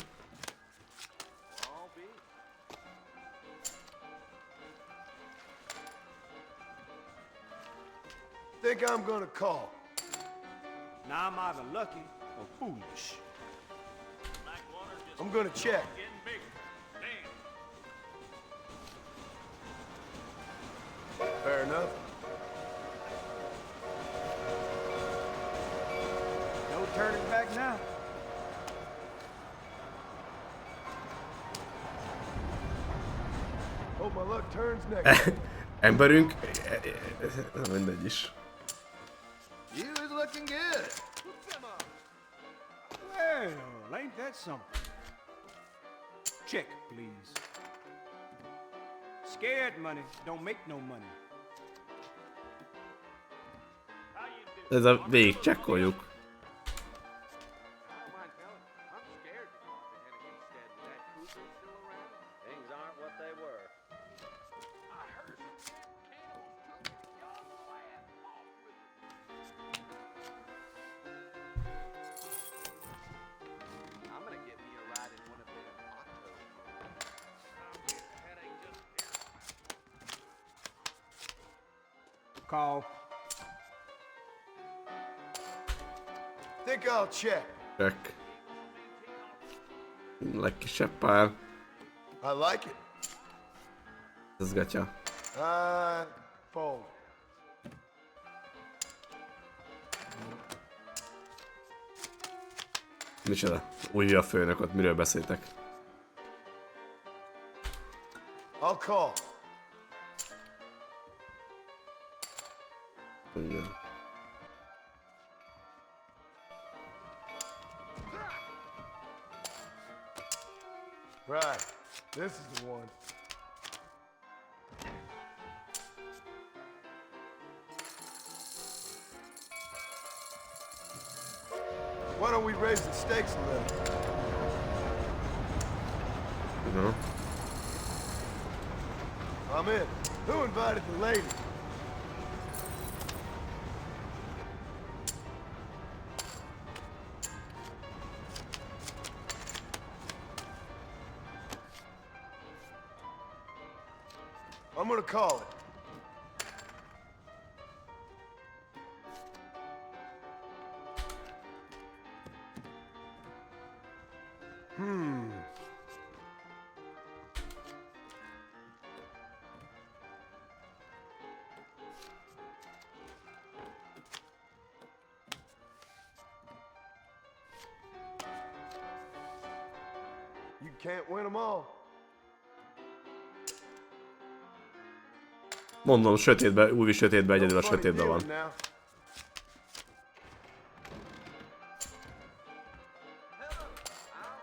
Think I'm gonna call. Now I'm either lucky or foolish. I'm gonna check. Fair enough. No turning back now. Hope my luck turns next. Emberünk... Mindegy is. You is looking good. Well, ain't that something? Check, please. Scared money don't make no money. How you do? Ez a végig csekkoljuk. Call. Think I'll check. Check. Legkisebb pár. I like it. Ez gatya. Fold. Micsoda? Új a főnök, ott miről beszéltek? I'll call. Igen. Right. This is the one. Why don't we raise the stakes a little? No. I'm in. Who invited the lady? I'm gonna call it. You can't win them all. Mondom, sötétben, új sötétben, egyedül a sötétben van.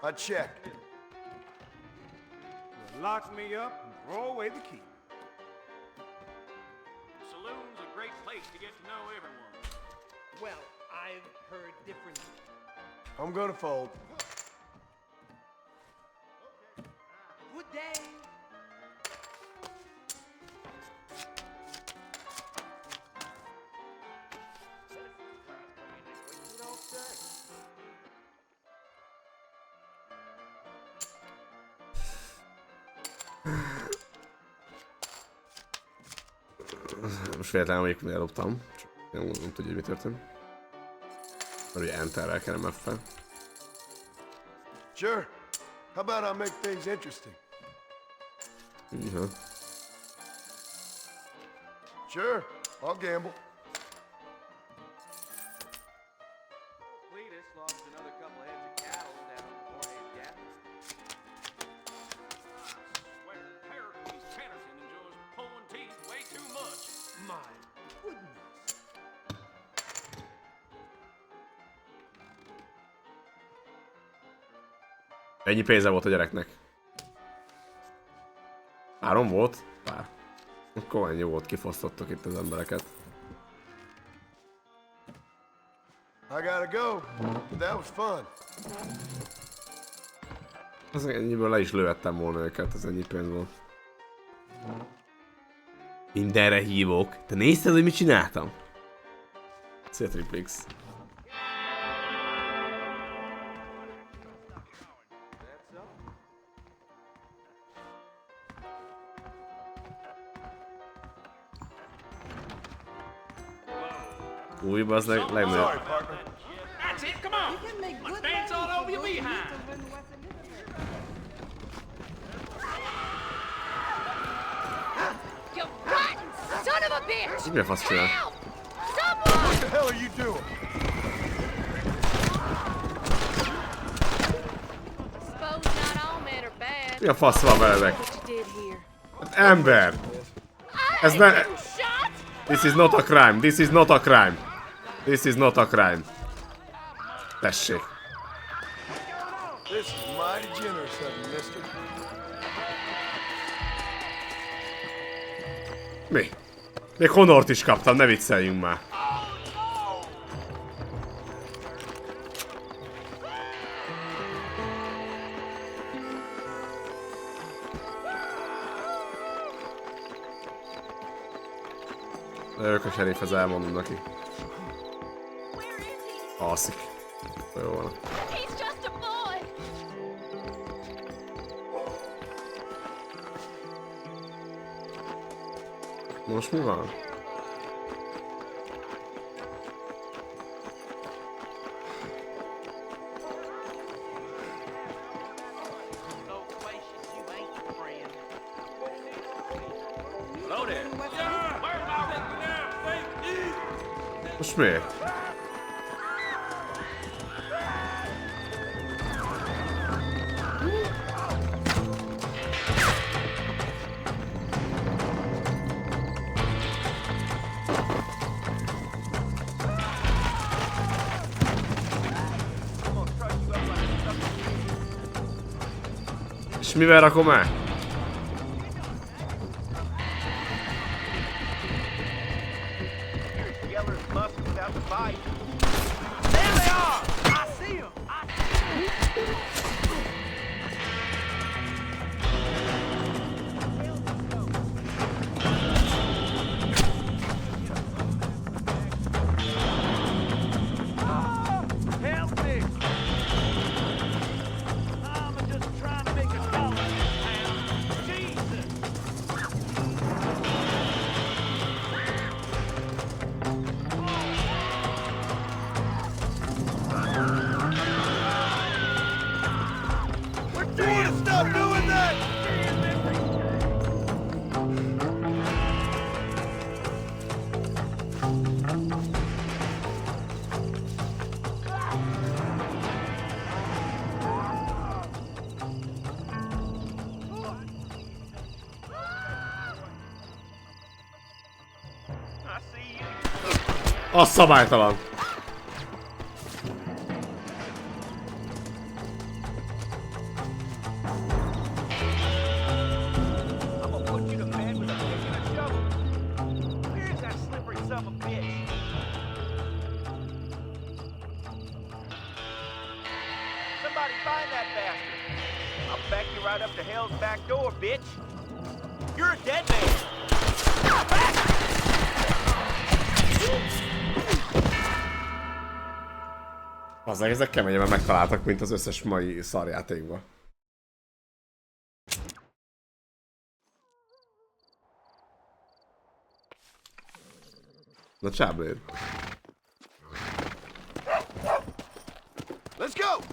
I check. Lock me up and throw away the key. Saloon's a great place to get to know everyone. Well, I've heard different. I'm gonna fold. Good day. Most véletlenül egyébként elloptam, csak nem tudja, hogy mi történt. Mert ugye Enterrel kell MF-fel. Sure. How about I make things interesting? Uh-huh. Sure, I'll gamble. Cletus lost another couple of heads of cattle down in Jorge's Gap. I swear, Hercules Tennyson enjoys pulling teeth way too much. My goodness. Ennyi pénze volt a gyereknek? 3 volt? Pár. Akkor ennyi volt, kifosztottak itt az embereket. I gotta go. That was fun. Az ennyiből le is lőhettem volna őket, az ennyi pénz volt. Mindenre hívok. Te nézted, hogy mit csináltam? Szia Triplix. Új, az legnagyobb. That's it, come on! Let's dance all over your behind! You rotten son of a bitch! Mi a fasz csinál? Someone! What the hell are you doing? Suppose not all men are bad. Mi a fasz van veletek? What you did here. Hát ember! Ez ne... This is not a crime, this is not a crime. This is not a crime. Tessék. This is mighty generous of you, mister. Mi? Még honort is kaptam, ne vicceljünk már. Lejövök a serifhez, elmondom neki. Alszik. Jó van. Most mi van? Most miért? És mivel rakom el? Az szabálytalan. Somebody find that bastard. I'll back you right up to hell's back door, bitch. You're a dead man. Azzal ezek keményebben megtaláltak, mint az összes mai szarjátékban. Na csábléd. Let's go!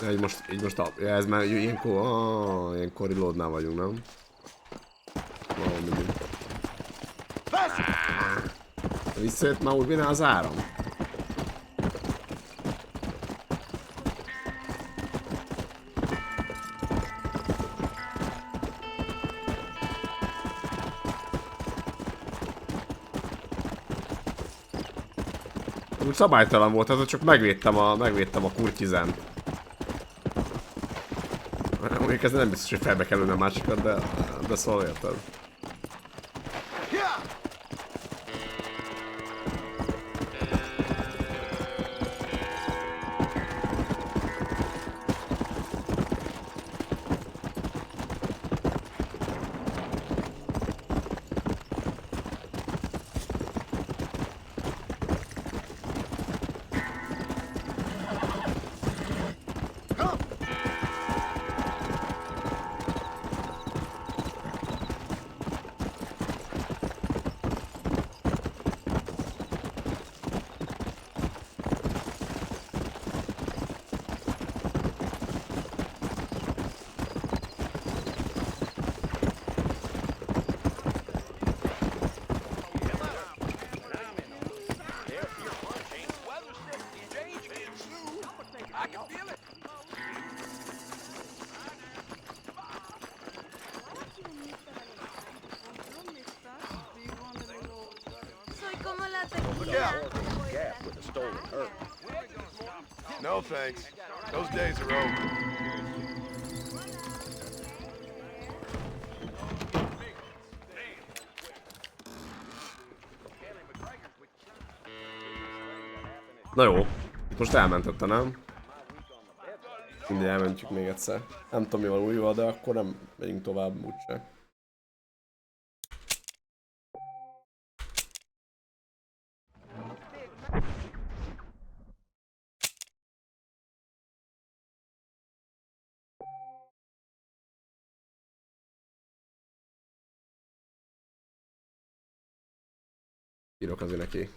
Ja, így most ja, ez már ilyenkor reloadnál vagyunk, nem? Mindig. Visszajött már úgy vinne az áram? Úgy szabálytalan volt, ez csak megvédtem a kurtizent. Mondjuk ez nem biztos, hogy felbe kell ülni a másikat, de szóval érted. No thanks. Those days are over. Na jó, most elmentette, nem? Mindig elmentjük még egyszer. Nem tudom mi van újval, de akkor nem megyünk tovább úgyse. Írok azért neki.